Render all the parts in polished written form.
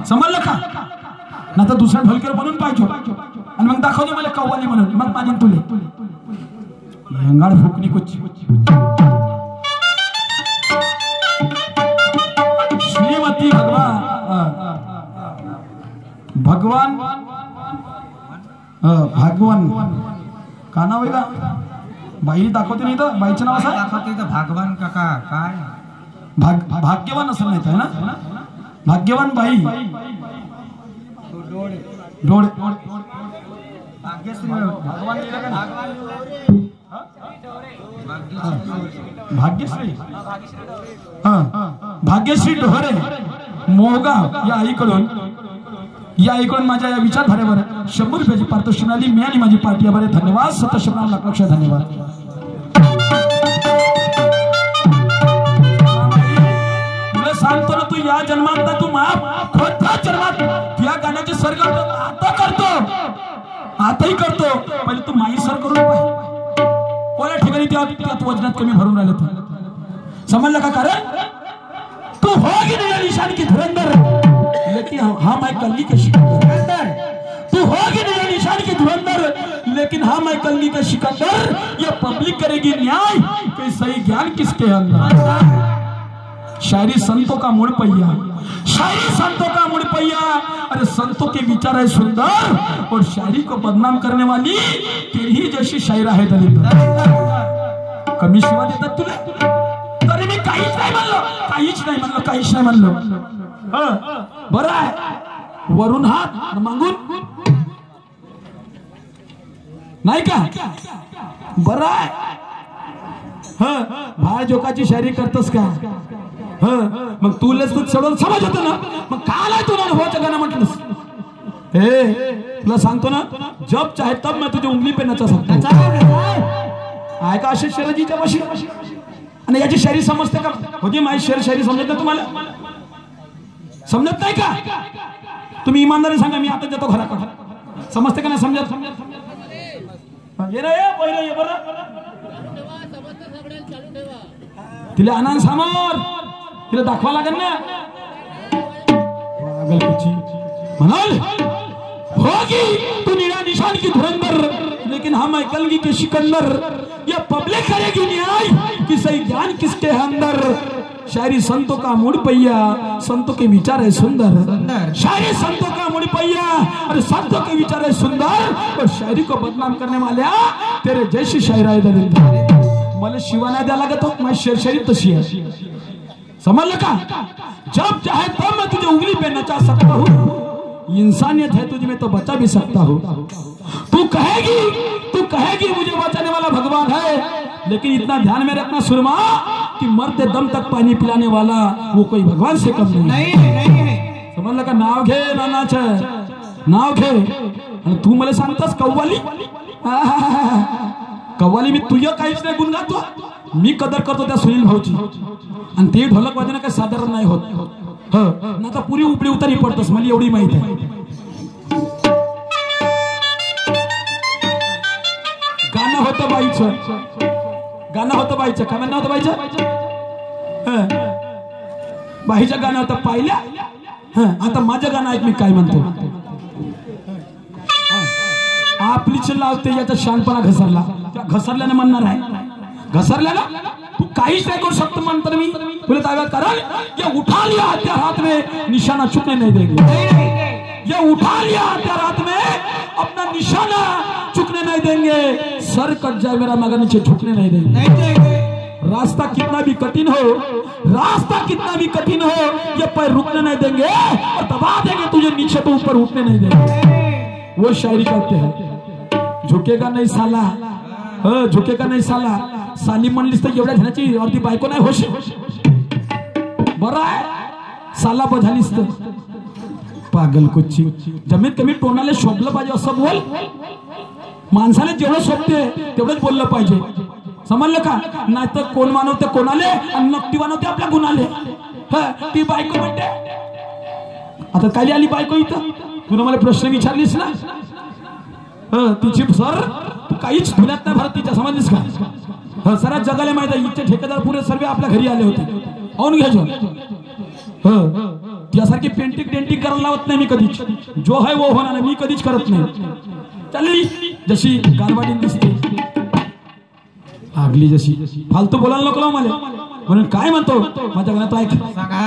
समजलं का? ना तर दुसरा ढोलकर बनून पाहिजे आणि मग दाखवते मला कव्वाली म्हणून, मग मानेन तुले अंगाड फुकणी कुची। श्रीमती भगवान का नाव आहे का? बाई दाखवते नाही तर बाईचं नाव असं दाखवते तर भागवान काका काय भाग्यवान असं नाही ना? भाग्यवान बाई डोळे भाग्यश्री भाग्यश्री डोहरे मोहगाव या आईकडून माझ्या या विचारधारेवर 100 रुपयाची पारितोषिक मिळाली। मी आणि माझी पार्टी बरे धन्यवाद। 70 लाख धन्यवाद। तुला सांगतो ना, तू या जन्मात ना तू पुढच्या जन्मात या गाण्याचे सर्ग आता करतो, आताही करतो। पहिले तू माई सर करून पाहिजे कोणा ठिकाणी त्यात वजनात कमी भरून राहिलं तर समजलं का? कारण तू होगी नहीं निशान की धुरंधर, लेकिन हाँ मैं कल्ली के सिकंदर। तू होगी नहीं निशान की धुरंधर, लेकिन हाँ मैं कल्ली के सिकंदर। ये पब्लिक करेगी न्याय कि सही ज्ञान किसके अंदर। शायरी संतों का मुड़ पहिया, शायरी संतों का मुड़ पहिया। अरे संतों के विचार है सुंदर और शायरी को बदनाम करने वाली तेरी जैसी शायरा है दलित। कमी शिवा देतात तुला तरी मी काहीच नाही म्हणलो। बरं आहे, वरून हात मागून नाही का? बरं आहे, भाय जोकाची शायरी करतोस का? मग तुलाच तू चढवून समज होतं ना, मग काल आहे तुला अनुभवाचं गाणं म्हटलंस? तुला सांगतो ना, जब चाहे तब मैं तुझे उंगली पे नचा सकता हूं। आहे का अशी शरजीच्या पाशी? आणि याची शायरी समजते का? होती माझी शायरी समजत नाही तुम्हाला? समजत नाही का? तुम्ही इमानदारी सांगा, मी आता जातो घराकडे। समजते का नाही समजत? ये रे पहिलं ये बरं तिला आनंद समोर तिला दाखवा लागेल ना। म्हणाल होगी तू निळा निशान की धुरंधर, लेकिन हम कलगी के सिकंदर। ये पब्लिक करेगी न्याय कि सही ज्ञान किसके अंदर। शायरी संतों का मुड़ पहिया, संतों के विचार है सुंदर। शायरी संतों का मुड़ पहिया, अरे संतों के विचार है सुंदर और शायरी को बदनाम करने वाल्या तेरे जैसी शायरा है दलित। मला शिवाना द्या लागत हो, माझी शेरशायरी तशी आहे। समझ का? जब चाहे तब मैं तुझे उंगली पे नचा सकता हूँ। इंसानियत है तुझ में तो बचा भी सकता हूँ। तू कहेगी मुझे बचाने वाला भगवान है, लेकिन इतना ध्यान में रखना सुरमा कि मरते दम तक पानी पिलाने वाला वो कोई भगवान से कम नहीं। समजलं का? नाव घे नानाच नाव घे। आणि तू मला सांगतास कव्वाली कव्वाली मी तुझ्या काहीच नाही गुण गातो, मी कदर करतो त्या सुनील भाऊची। आणि ते ढोलक वाजवणं काही साधारण नाही होत। ना तर पुरी उपडी उतारी पडतोस, मला एवढी माहित आहे। गाणं होतं बाईचं काय म्हणणं होतं बाईचं? बाईचं गाणं होतं पाहिल्या। आता माझं गाणं ऐक मी काय म्हणतो। आपली लावते याचा शानपणा घसरला, घसरल्याने म्हणणार आहे घसरल्याला तू काहीच नाही करू शकतो म्हणतो मी तुला ताब्यात। कारण ये उठा लिया हत्यार हाथ में निशाना चुकने नहीं देंगे। ये उठा लिया हत्यार हाथ में अपना निशाना चुकने नहीं देंगे। सर कट जाए मेरा मगर नीचे झुकने नहीं देंगे। रास्ता कितना भी कठिन हो ये पैर रुकने नहीं देंगे और दबा देंगे तुझे नीचे तो ऊपर उठने नहीं देंगे। वो शायरी करते हैं, झुकेगा नहीं साला, झुकेगा नहीं साला। साली म्हणलीस तर एवढ्या ध्यानाची अर्धी बायको नाही होशी। बरं आहे साला बझालीस तर पागल कुच्ची। जमीत कमी तोंडाला शोभलं पाहिजे असं बोल। माणसाला जेवढं शोभते तेवढंच बोललं पाहिजे। समजलं का? नाही तर कोण मानवते कोणाले आणि नक्की मानवते आपल्या गुणाले। ती बायको म्हणते आता काली आली बायको इथं, तुला मला प्रश्न विचारलीस ना, तिची सर तू काहीच धुण्यात नाही भरत तिच्या, समजलीस का? सरा जगाला माहित आहे इथचे ठेकेदार पुरे सर्व आपल्या घरी आले होते, औन घ्यायचो। तुझ्यासारखी पेंटिंग डेंटिंग करायला लावत नाही मी कधीच. जो है वो होणार मी कधीच करत नाही. चालली जशी गालवाडीन दिसते लागली जशी फालतू बोलायला नको मला. म्हणून काय म्हणतो माझ्या गाण्यात ऐक. सांगा.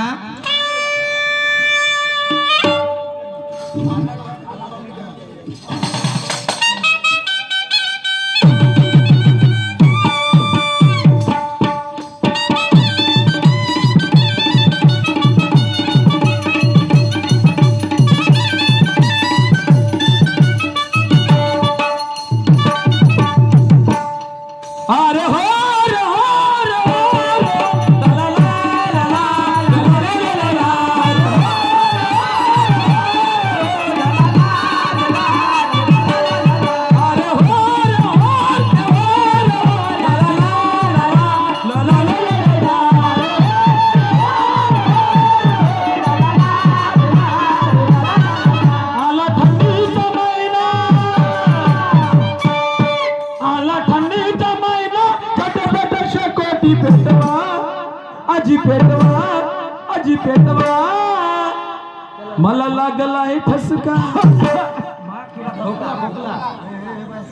अजी पेटवा मला लागलाय ठसका.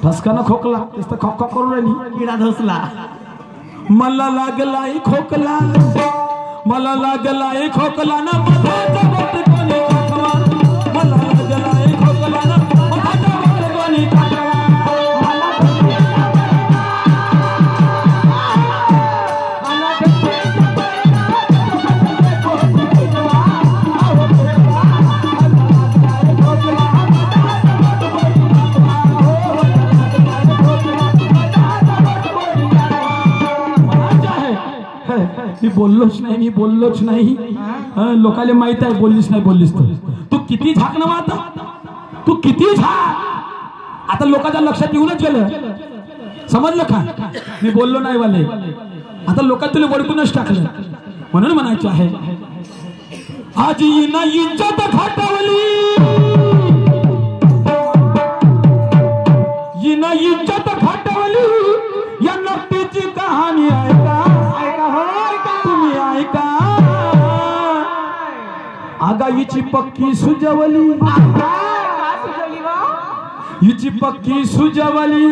ठसका ना खोकला नुसतं खोका करून राहिली. किडा धसला. मला लागलाय खोकला मला लागलाय खोकला ना मधाचा बोट कोणी काढवा. मला लागलाय खोकला ना मधाचा बोट कोणी काढवा. मी बोललोच नाही. लोकांना माहित आहे बोललीस नाही बोललीस तर. तू किती झाक ना आता तू किती झाक. आता लोकांच्या लक्षात येऊनच गेलं. समजलं का मी बोललो नाही वाले. आता लोकांना तुला वडकूनच टाकलं. म्हणून म्हणायचं आहे आज ना इज्जत घाटावली ना इज्जत घाटावली. या नक्कीची कहाणी आहे का. आगा हिची पक्की सुजवली हिची पक्की सुजवली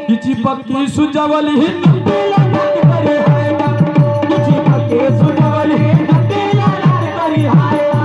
हिची पक्की सुजवली ही नक्कीला नाटकरी आहे का. हिची पक्की सुजवली ही नक्कीला नाटकरी आहे का.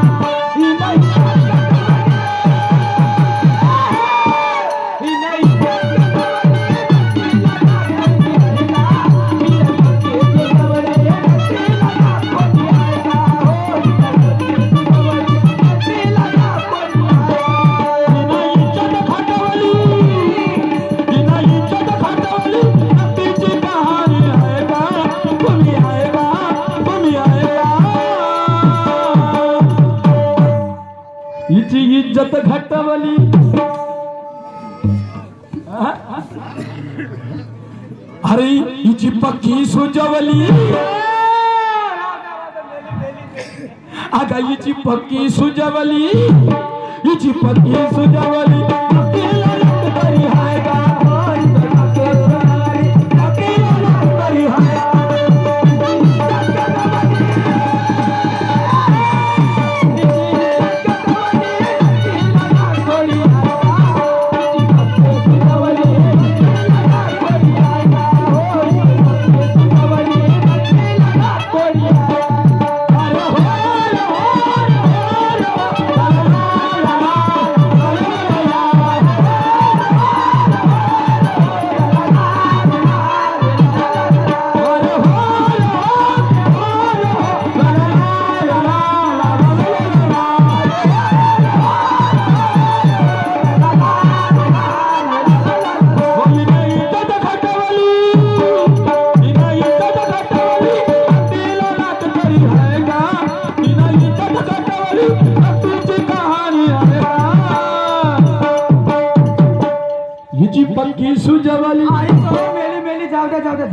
इज्जत घटवली अरे हिची पक्की सुजवली. आगा हिची पक्की सुजवली हिची पक्की सुजवली. नाटकरी आहे का. नाटकरी आहे. पक्की सुजवली मेली मेली जाऊ दे झालं.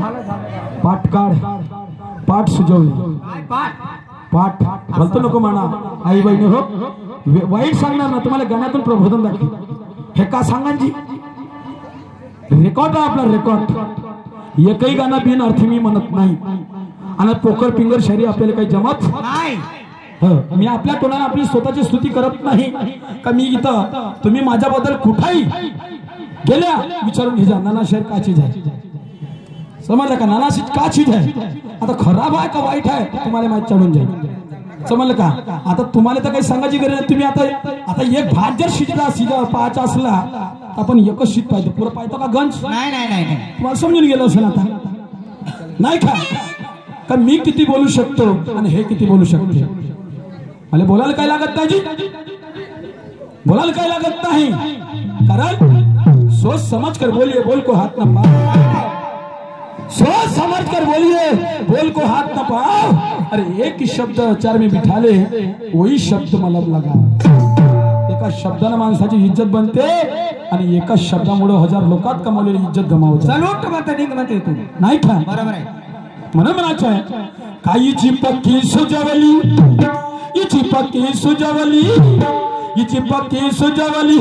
पाठ काढ. पाठ सुजवली पाठ बोलतो नको म्हणा. आई बहिणी हो वाईट सांगणार ना तुम्हाला गाण्यातून प्रबोधन दाखव. हे का सांगा जी रेकॉर्ड आहे आपला रेकॉर्ड. एकही गाणं बिन अर्थी मी म्हणत नाही. आणि पोकर पिंगर शहरी आपल्याला काही जमत नाही. हो, मी आपल्या तोंडाने आपली स्वतःची स्तुती करत नाही का मी इथं तुम्ही माझ्याबद्दल कुठेही गेल्या विचारून घ्या नाना शेर का चीज आहे समजलं का नाना चीज का चीज आहे आता खराब आहे का वाईट आहे तुम्हाला माहित चढून जाईल समजलं का आता तुम्हाला तर काही सांगायची गरज नाही तुम्ही आता एक भात जर शिजला पाहायचा असला आपण एकच शीत पाहिजे पुरं पाहतो का गंज नाही नाही नाही नाही तुम्हाला समजून गेलं असेल आता नाही का मी किती बोलू शकतो आणि हे किती बोलू शकते मला बोलायला काय लागत नाही बोलायला काय लागत नाही कारण सोच समझ कर बोलिए बोल को हाथ न पाओ सोच समझ कर बोलिए बोल को हाथ न पाओ अरे एक ही शब्द चार में बिठा ले वही शब्द मलम लगा एका शब्दाने माणसाची इज्जत बनते आणि एका शब्दामुळे हजार लोकात कमावलेली इज्जत गमावते सलूट म्हणते डिंग म्हणते तू नाही का बरोबर आहे म्हणून म्हणायचं आहे काहीची पक्की सुजवली हिची पक्की सुजवली हिची पक्की सुजवली